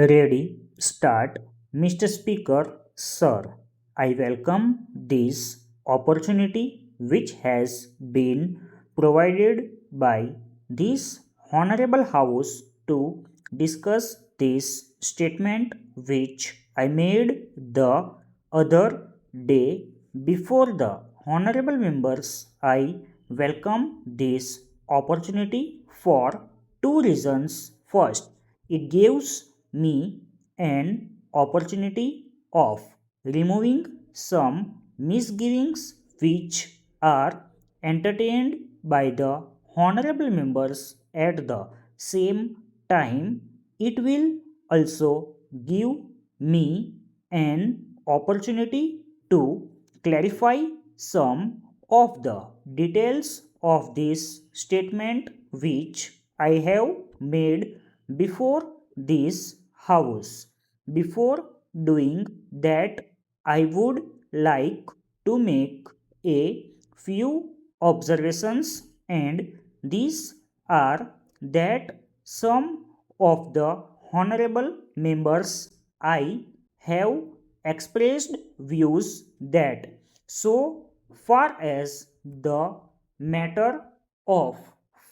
Ready, start. Mr. Speaker, Sir, I welcome this opportunity which has been provided by this Honorable House to discuss this statement which I made the other day before the Honorable members. I welcome this opportunity for two reasons. First, it gives me an opportunity of removing some misgivings which are entertained by the honorable members. At the same time, it will also give me an opportunity to clarify some of the details of this statement which I have made before this house. Before doing that, I would like to make a few observations, and these are that some of the honorable members I have expressed views that so far as the matter of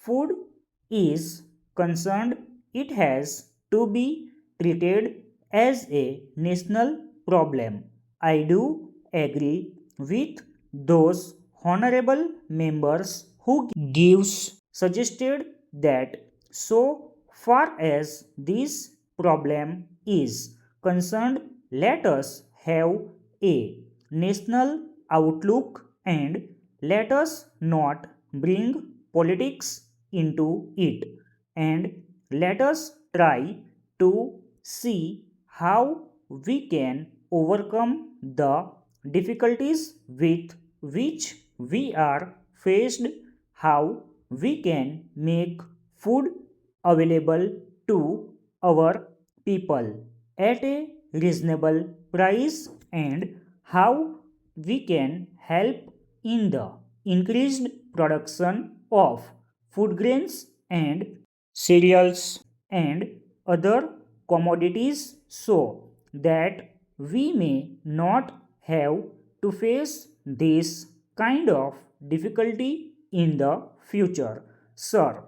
food is concerned, it has to be treated as a national problem. I do agree with those honorable members who gives suggested that so far as this problem is concerned, let us have a national outlook and let us not bring politics into it, and let us try to see how we can overcome the difficulties with which we are faced, how we can make food available to our people at a reasonable price, and how we can help in the increased production of food grains and cereals and other commodities so that we may not have to face this kind of difficulty in the future. Sir,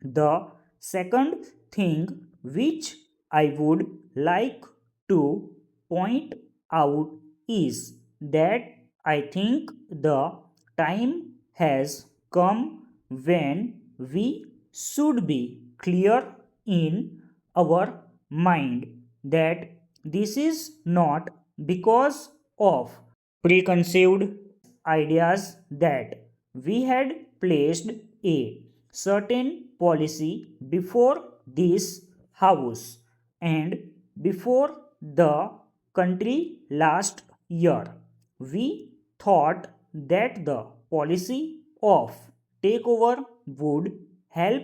the second thing which I would like to point out is that I think the time has come when we should be clear in our mind that this is not because of preconceived ideas that we had placed a certain policy before this house and before the country last year. We thought that the policy of takeover would help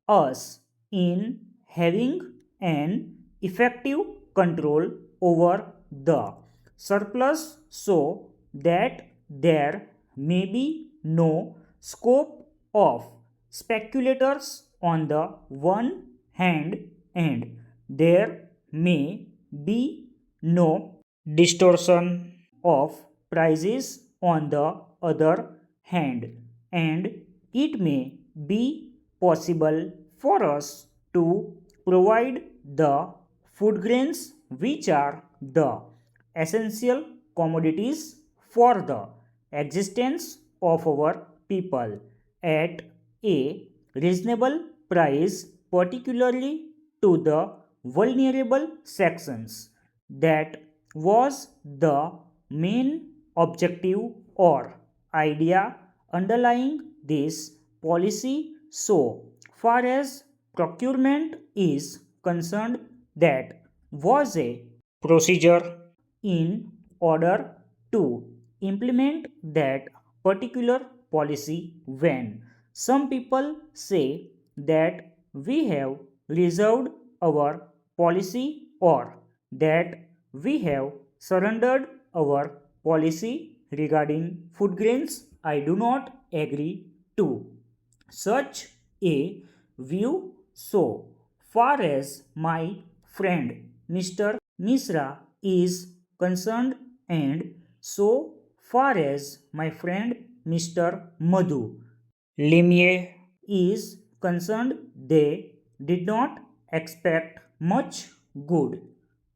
us in having an effective control over the surplus so that there may be no scope of speculators on the one hand, and there may be no distortion of prices on the other hand, and it may be possible for us to provide the food grains which are the essential commodities for the existence of our people at a reasonable price, particularly to the vulnerable sections. That was the main objective or idea underlying this policy. So far as procurement is concerned, that was a procedure in order to implement that particular policy. When some people say that we have reserved our policy or that we have surrendered our policy regarding food grains, I do not agree to such a view. So far as my friend Mr. Misra is concerned, and so far as my friend Mr. Madhu Limye is concerned, they did not expect much good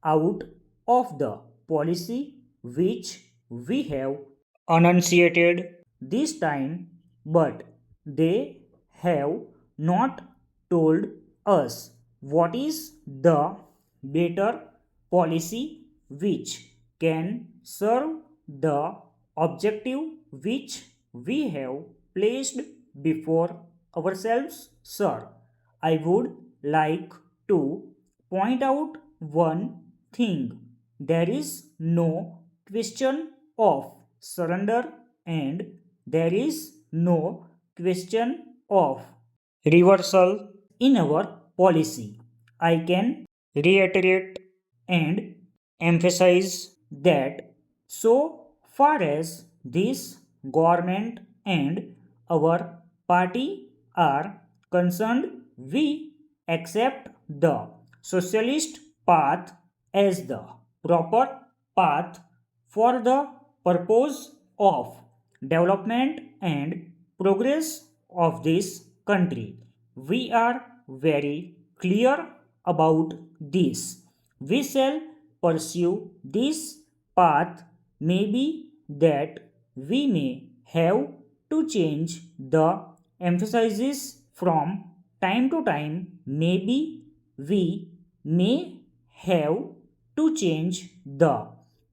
out of the policy which we have enunciated this time, but they have not told us what is the better policy which can serve the objective which we have placed before ourselves, sir. I would like to point out one thing. There is no question of surrender, and there is no question of reversal in our policy. I can reiterate and emphasize that so far as this government and our party are concerned, we accept the socialist path as the proper path for the purpose of development and progress of this country. We are very clear about this. We shall pursue this path, maybe that we may have to change the emphasis from time to time. Maybe we may have to change the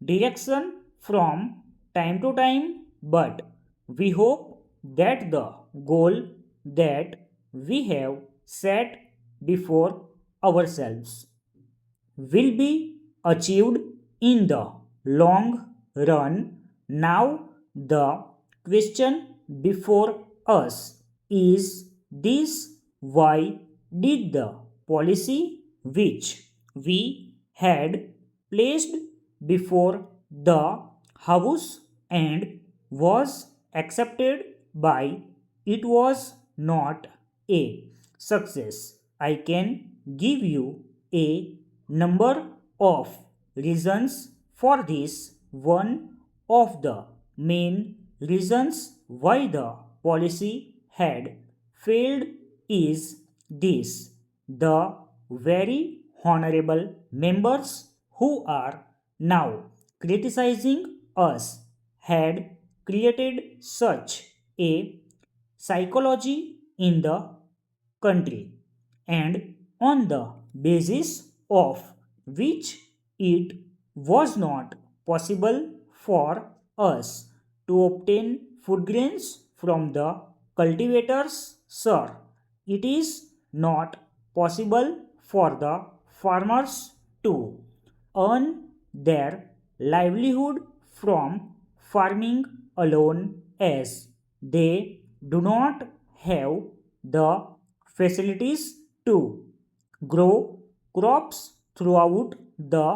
direction from time to time, but we hope that the goal that we have set before ourselves will be achieved in the long run. Now, the question before us is this: why did the policy which we had placed before the House and was accepted by it was not a success? I can give you a number of reasons for this. One of the main reasons why the policy had failed is this: the very honorable members who are now criticizing us had created such a psychology in the country, and on the basis of which it was not possible for us to obtain food grains from the cultivators, sir. It is not possible for the farmers to earn their livelihood from farming alone, as they do not have the facilities to grow crops throughout the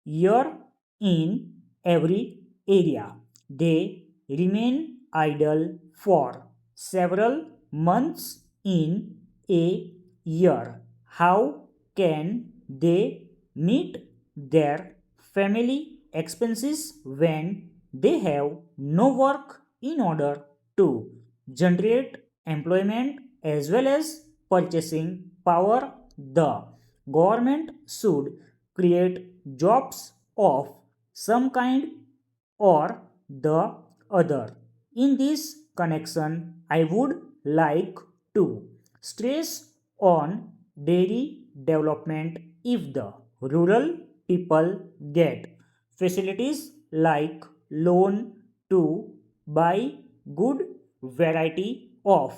year in every area. They remain idle for several months in a year. How can they meet their family expenses when they have no work in order to generate employment as well as purchasing power? The government should create jobs of some kind or the other. In this connection, I would like to stress on dairy development. If the rural people get facilities like loan to buy good variety of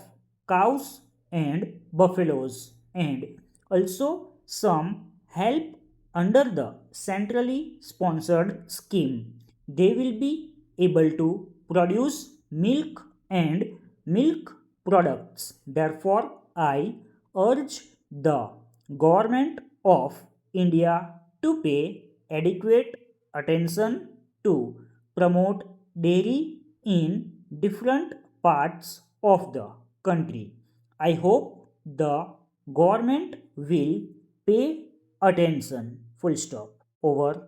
cows and buffaloes, and also some help under the centrally sponsored scheme, they will be able to produce milk and milk products. Therefore, I urge the government of India to pay adequate attention to promote dairy in different parts of the country. I hope the government will pay attention full stop. Over.